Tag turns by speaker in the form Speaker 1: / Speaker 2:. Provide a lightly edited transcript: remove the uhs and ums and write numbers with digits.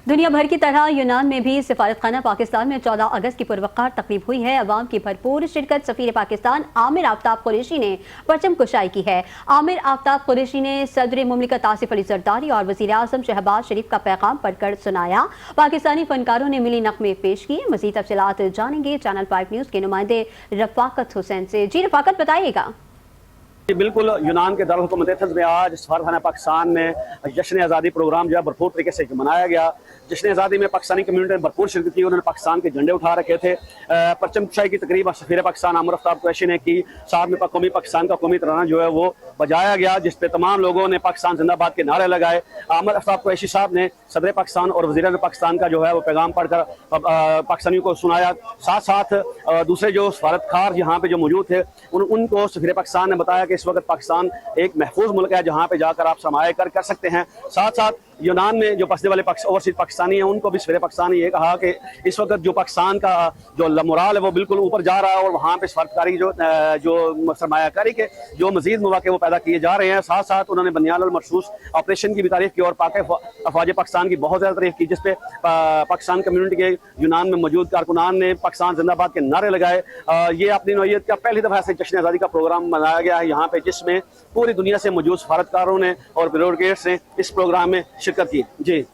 Speaker 1: दुनिया भर की तरह यूनान में भी सिफारत खाना पाकिस्तान में 14 अगस्त की पुरवकार तकरीब हुई है। अवाम की भरपूर शिरकत। सफीर पाकिस्तान आमिर आफ्ताब कुरैशी ने परचम कुशाई की है। आमिर आफ्ताब कुरैशी ने सदर मुमलिकत आसिफ अली जरदारी और वज़ीर आज़म शहबाज शरीफ का पैगाम पढ़कर सुनाया। पाकिस्तानी फनकारों ने मिली नग़मे पेश किए। मज़ीद तफसीलात जानेंगे चैनल 5 न्यूज़ के नुमाइंदे रफ़ाकत हुसैन से। जी रफ़ाकत, बताइएगा।
Speaker 2: बिल्कुल, यूनान के दारुल हुकूमत एथेंस में आज सफारत खाना पाकिस्तान में जश्न आज़ादी प्रोग्राम जो है भरपूर तरीके से मनाया गया। जश्न आज़ादी में पाकिस्तानी कम्यूनिटी ने भरपूर शिरकत की। उन्होंने पाकिस्तान के झंडे उठा रखे थे। परचम कुशाई की तकरीब सफीर पाकिस्तान आमिर आफ्ताब कुरैशी ने की। साथ में कौमी पाकिस्तान का कौमी तराना जो है वो बजाया गया, जिस पे तमाम लोगों ने पाकिस्तान जिंदाबाद के नारे लगाए। आमिर आफ्ताब कुरैशी साहब ने सदर पाकिस्तान और वज़ीर आज़म पाकिस्तान का जो है वो पैगाम पढ़कर पाकिस्तानियों को सुनाया। साथ साथ दूसरे जो सफारतकार यहाँ पे जो मौजूद थे उनको सफीर पाकिस्तान ने बताया कि इस वक्त पाकिस्तान एक महफूज मुल्क है जहाँ पे जाकर आप सरमाया कर सकते हैं। साथ साथ यूनान में जो बसने वाले ओवरसीज पाकिस्तानी हैं उनको भी सफीर पाकिस्तान ने ये कहा कि इस वक्त जो पाकिस्तान का जो मोराल है वो बिल्कुल ऊपर जा रहा है और वहाँ पे सफारतकारी जो सरमायाकारी के जो मजीद मौके वो पैदा किए जा रहे हैं। साथ साथ उन्होंने बनियान अल मरसूस ऑपरेशन की भी तारीफ की और अफवाज पाकिस्तान की बहुत ज़्यादा तारीफ की, जिसपे पाकिस्तान कम्यूनिटी के यूनान में मौजूद कारकुनान ने पाकिस्तान जिंदाबाद के नारे लगाए। ये अपनी नौइयत का पहली दफ़ा से जश्न आज़ादी का प्रोग्राम मनाया गया है यहाँ पे, जिसमें पूरी दुनिया से मौजूद सफारतकारों ने और ब्यूरोक्रेट्स ने इस प्रोग्राम में शिरकत की। जी।